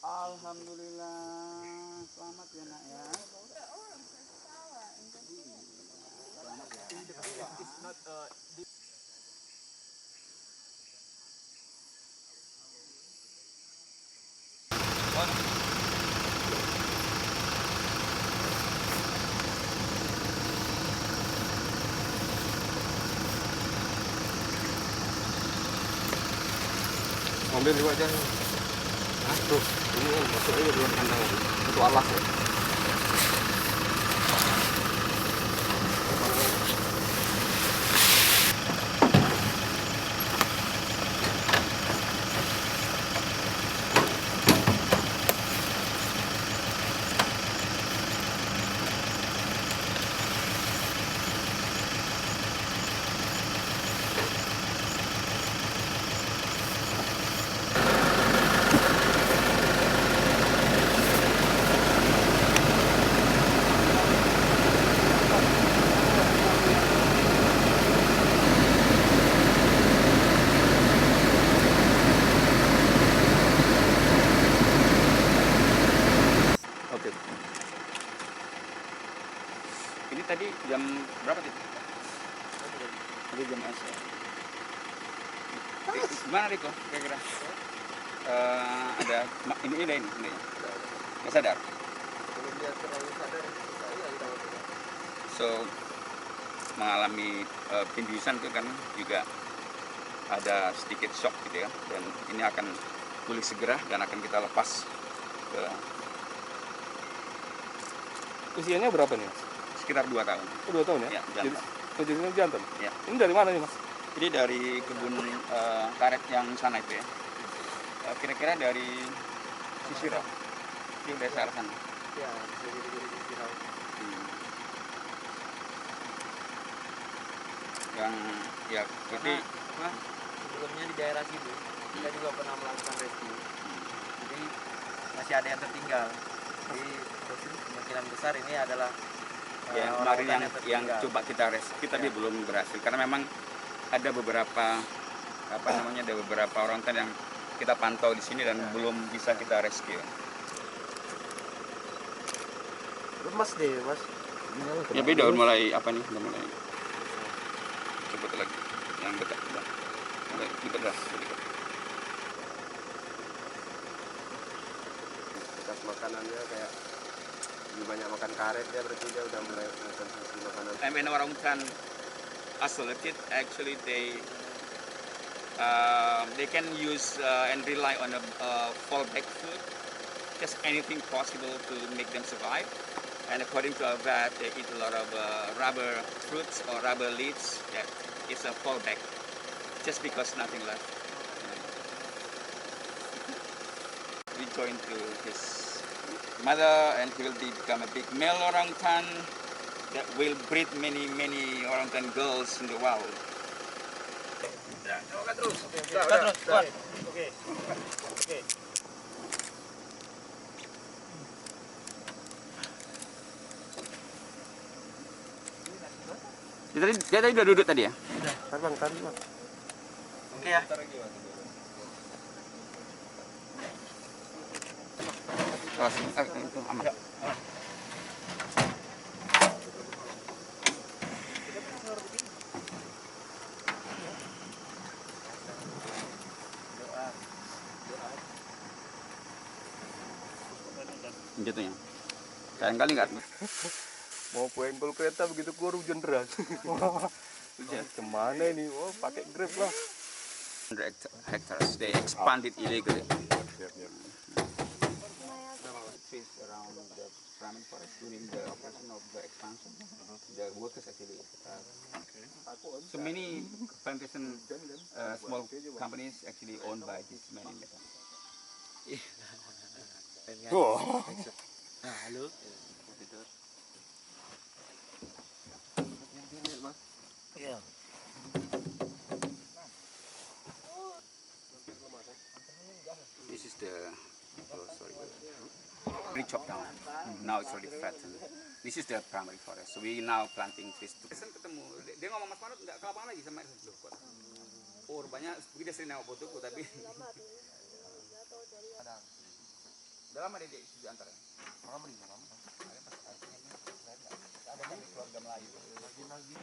Alhamdulillah, selamat ya nak ya. Ambil juga aja. Ah, tuh, ini kan masuk aja dalam kandang itu alas ya. Oke. Ini tadi jam berapa tadi? Tadi jam S ya. Gimana Riko? Kira-kira ada ini ya. Nggak sadar. Belum dia terlalu sadar, saya kita So mengalami pindusan itu kan juga ada sedikit shock gitu ya, dan ini akan pulih segera dan akan kita lepas ke Usianya berapa nih, Mas? sekitar 2 tahun. Oh, 2 tahun ya? Ya, jantan. Jadi jantan? Ya. Ini dari mana nih, Mas? Jadi dari kebun karet yang sana itu ya. Kira-kira dari Sisiro, di desa arah sana. Ya, bisa jadi Sisiro. Yang ya jadi Sebelumnya di daerah situ kita juga pernah melakukan rescue, jadi masih ada yang tertinggal. Jadi kemungkinan besar ini adalah ya kemarin yang coba kita rescue tapi belum berhasil karena memang ada beberapa ada beberapa orangutan yang kita pantau di sini dan belum bisa kita rescue. Lemas deh, Mas. Ya beda udah mulai udah mulai coba lagi yang dekat udah mulai dekat dah sedikit. Bekas makanannya kayak lebih banyak makan karet ya, berarti dia udah mulai mengkonsumsi makanan. When orangutan are selected, actually they can use and rely on a fallback food, just anything possible to make them survive. And according to our vet, they eat a lot of rubber fruits or rubber leaves. That is a fallback, just because nothing left. We join to his mother, and he will become a big male orangutan that will breed many orangutan girls in the wild. Oke. Dia tadi udah duduk tadi ya? Tahan, Bang. Oke ya. Itu aman. Jatuhnya. Sayang kali nggak? Mau penggol kereta begitu keluar hujan deras. Kemana ini? Oh, pakai Grab lah. 100 hectares. They expanded illegally. Trees around the Brahmin forest during the operation of the expansion. The workers actually. So many plantation small companies actually owned by this man in Medan. Oh. Nah, halo. Iya. This is the chopped down. Now it's already flattened. This is the primary forest. So we now planting trees. Ketemu dia ngomong Mas Manut nggak ke lapangan lagi sama loh kok. Oh rupanya dia sering nengok fotoku tapi Dalam ada di situ antara. Orang beli dalam. Ada kan di keluarga Melayu. Lagi.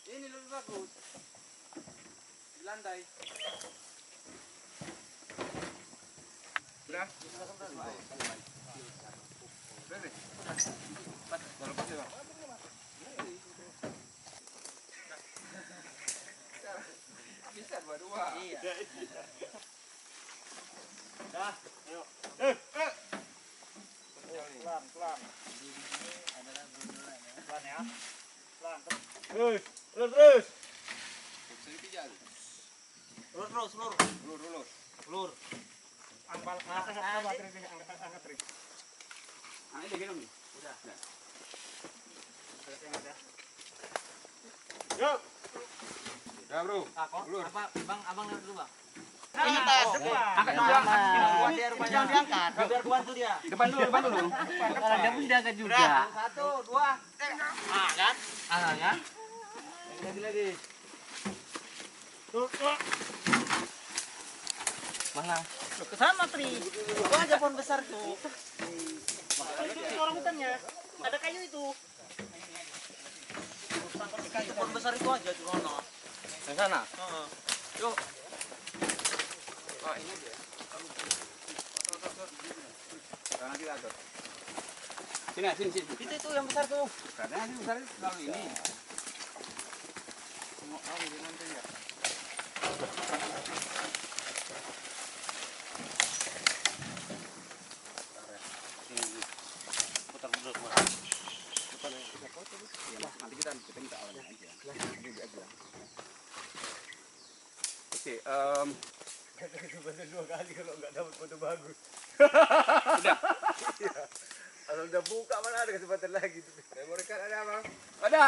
Ini lebih bagus. Di lantai. Udah. Bisa dua-dua. Iya. Dah, ayo. Pelan, pelan. Pelan ya. Pelan. Terus, terus. Lur. Lur. Angpal angkat terus. Ah, ini gini nih. Udah. Yuk. Ya, Bro. Lur. Apa, Bang, abang lihat dulu, Bang. Ini tas. Angkat dulu. Biar rupanya diangkat. Biar aku bantu dia. Depan dulu. Kalau dia pun diangkat juga. 1, 2. Ah, kan? Ah, kan? Lagi. Tuh. Mana? Ke sana, Tri. Itu aja pohon besar tuh. Itu orang hutannya. Ada kayu itu. Pohon besar itu aja di sana. Ke sana. Heeh. Yuk. Oh, ini dia. Karena kita atur. Sini. Itu yang besar tuh. Karena ini besar kalau ini. Mau di nanti ya. Putar dulu. Nanti kita minta awalnya aja. Oke, Dua kali kalau nggak dapat foto bagus. udah. Kalau udah buka mana ada kesempatan lagi. Memory card ada apa? Ada.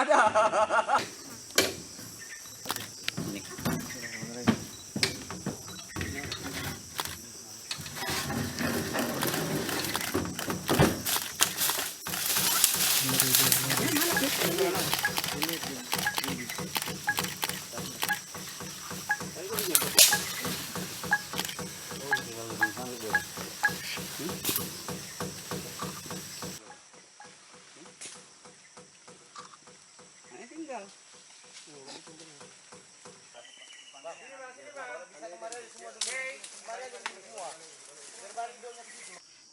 Tinggal.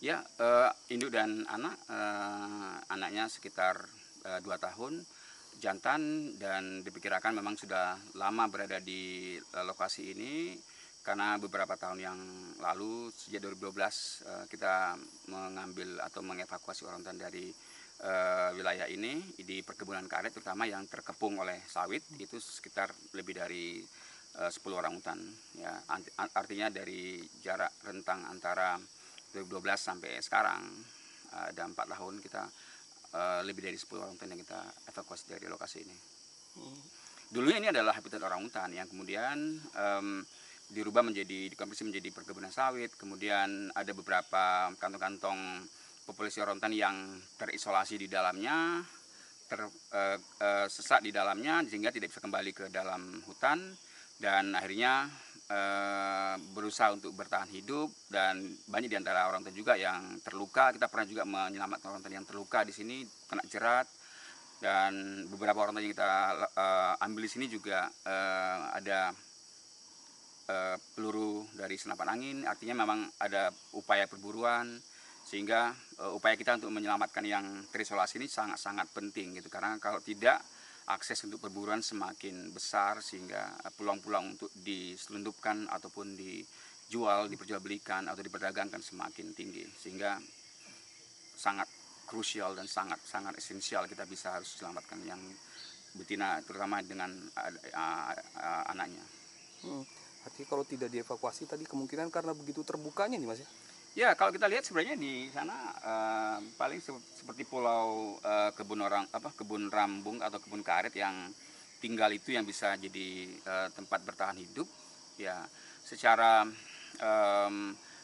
Ya, induk dan anak, anaknya sekitar 2 tahun, jantan, dan diperkirakan memang sudah lama berada di lokasi ini karena beberapa tahun yang lalu sejak 2012 kita mengambil atau mengevakuasi orangutan dari wilayah ini di perkebunan karet terutama yang terkepung oleh sawit itu sekitar lebih dari 10 orangutan ya, artinya dari jarak rentang antara 2012 sampai sekarang ada 4 tahun kita lebih dari 10 orangutan yang kita evakuasi dari lokasi ini. Dulunya ini adalah habitat orangutan yang kemudian dirubah menjadi dikonversi menjadi perkebunan sawit, kemudian ada beberapa kantong-kantong populasi orangutan yang terisolasi di dalamnya, tersesat di dalamnya sehingga tidak bisa kembali ke dalam hutan dan akhirnya berusaha untuk bertahan hidup dan banyak di antara orangutan juga yang terluka. Kita pernah juga menyelamatkan orangutan yang terluka di sini kena jerat dan beberapa orangutan yang kita ambil di sini juga ada peluru dari senapan angin, artinya memang ada upaya perburuan sehingga upaya kita untuk menyelamatkan yang terisolasi ini sangat-sangat penting gitu karena kalau tidak akses untuk perburuan semakin besar sehingga peluang-peluang untuk diselundupkan ataupun dijual, diperjualbelikan atau diperdagangkan semakin tinggi sehingga sangat krusial dan sangat esensial kita bisa harus selamatkan yang betina, terutama dengan anaknya. Artinya kalau tidak dievakuasi tadi kemungkinan karena begitu terbukanya nih Mas ya? Ya, kalau kita lihat sebenarnya di sana paling seperti pulau kebun rambung atau kebun karet yang tinggal itu yang bisa jadi tempat bertahan hidup. Ya, secara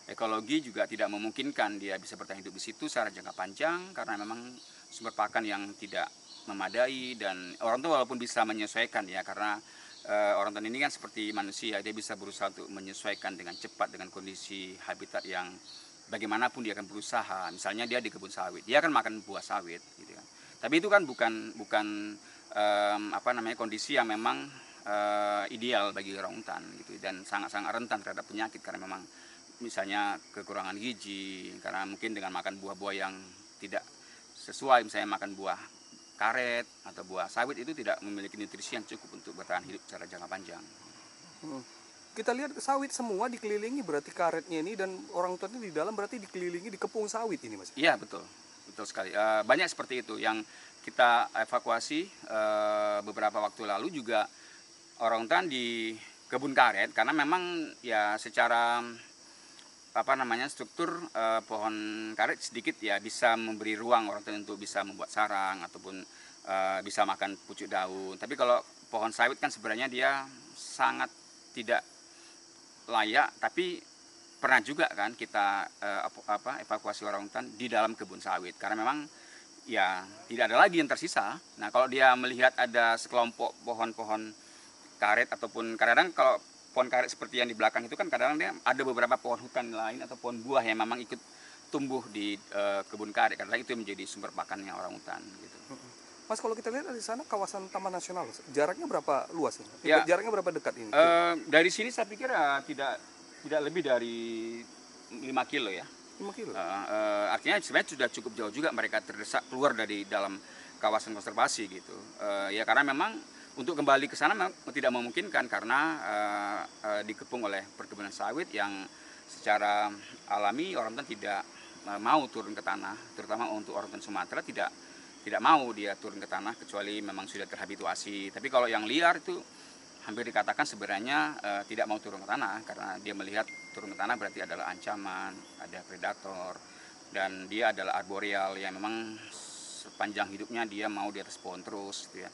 ekologi juga tidak memungkinkan dia bisa bertahan hidup di situ secara jangka panjang karena memang sumber pakan yang tidak memadai, dan orang tua walaupun bisa menyesuaikan ya, karena orang tua ini kan seperti manusia, dia bisa berusaha untuk menyesuaikan dengan cepat dengan kondisi habitat yang bagaimanapun dia akan berusaha. Misalnya dia di kebun sawit, dia akan makan buah sawit gitu kan. Tapi itu kan bukan kondisi yang memang ideal bagi orangutan gitu, dan sangat rentan terhadap penyakit karena memang misalnya kekurangan gizi, karena mungkin dengan makan buah-buah yang tidak sesuai, misalnya makan buah karet atau buah sawit itu tidak memiliki nutrisi yang cukup untuk bertahan hidup secara jangka panjang. Kita lihat sawit semua dikelilingi, berarti karetnya ini dan orang tuanya di dalam berarti dikelilingi, dikepung sawit ini Mas? Iya betul sekali. Banyak seperti itu yang kita evakuasi beberapa waktu lalu juga orangutan di kebun karet, karena memang ya secara struktur pohon karet sedikit ya bisa memberi ruang orangutan untuk bisa membuat sarang ataupun bisa makan pucuk daun. Tapi kalau pohon sawit kan sebenarnya dia sangat tidak layak, tapi pernah juga kan kita evakuasi orangutan di dalam kebun sawit karena memang ya tidak ada lagi yang tersisa. Nah, kalau dia melihat ada sekelompok pohon-pohon karet ataupun kadang-kadang kalau pohon karet seperti yang di belakang itu kan kadang-kadang ada beberapa pohon hutan lain atau pohon buah yang memang ikut tumbuh di kebun karet, karena itu menjadi sumber pakannya orangutan gitu. Mas, kalau kita lihat di sana kawasan Taman Nasional, jaraknya berapa luas ini? Ya, jaraknya berapa dekat ini? Dari sini saya pikir tidak lebih dari 5 kilo ya. 5 kilo? Artinya sebenarnya sudah cukup jauh juga mereka terdesak keluar dari dalam kawasan konservasi gitu. Ya karena memang untuk kembali ke sana tidak memungkinkan karena dikepung oleh perkebunan sawit yang secara alami orangutan tidak mau turun ke tanah, terutama untuk orangutan Sumatera tidak mau dia turun ke tanah kecuali memang sudah terhabituasi. Tapi kalau yang liar itu hampir dikatakan sebenarnya tidak mau turun ke tanah karena dia melihat turun ke tanah berarti adalah ancaman, ada predator, dan dia adalah arboreal yang memang sepanjang hidupnya dia mau di atas pohon terus gitu ya.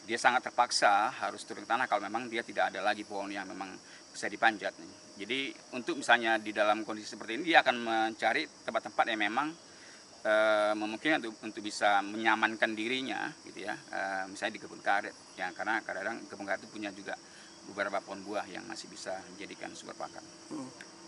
Dia sangat terpaksa harus turun ke tanah kalau memang dia tidak ada lagi pohon yang memang bisa dipanjat. Jadi untuk misalnya di dalam kondisi seperti ini dia akan mencari tempat-tempat yang memang memungkinkan untuk bisa menyamankan dirinya gitu ya, misalnya di kebun karet ya, karena kadang-kadang kebun karet itu punya juga beberapa pohon buah yang masih bisa dijadikan sumber pakan.